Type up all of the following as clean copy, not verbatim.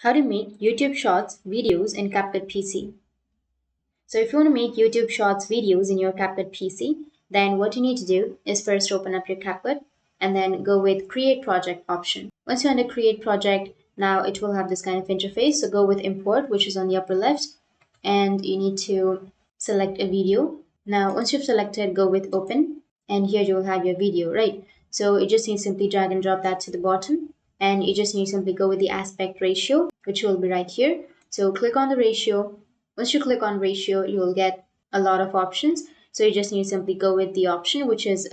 How to make YouTube Shorts videos in CapCut PC. So if you want to make YouTube Shorts videos in your CapCut PC, then what you need to do is first open up your CapCut and then go with Create Project option. Once you're under Create Project, now it will have this kind of interface. So go with Import, which is on the upper left, and you need to select a video. Now once you've selected, go with Open, and here you will have your video, right? So you just need to simply drag and drop that to the bottom, and you just need to simply go with the aspect ratio, which will be right here. So click on the ratio. Once you click on ratio, you will get a lot of options. So you just need to simply go with the option, which is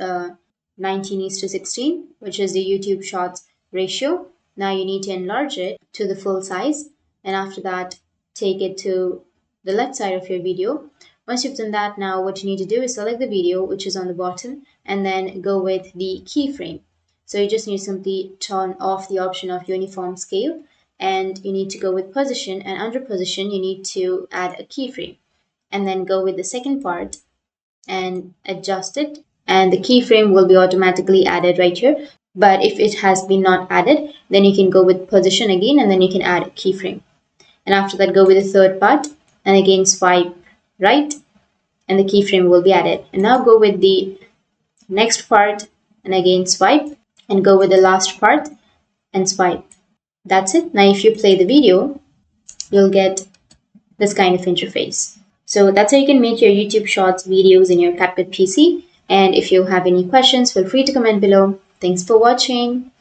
19:16, which is the YouTube Shorts ratio. Now you need to enlarge it to the full size, and after that, take it to the left side of your video. Once you've done that, now what you need to do is select the video, which is on the bottom, and then go with the keyframe. So you just need to simply turn off the option of uniform scale, and you need to go with position, and under position you need to add a keyframe, and then go with the second part and adjust it, and the keyframe will be automatically added right here. But if it has been not added, then you can go with position again, and then you can add a keyframe, and after that go with the third part and again swipe right, and the keyframe will be added. And now go with the next part and again swipe, and go with the last part and swipe. That's it. Now if you play the video, you'll get this kind of interface. So that's how you can make your YouTube Shorts videos in your CapCut PC. And if you have any questions, feel free to comment below. Thanks for watching.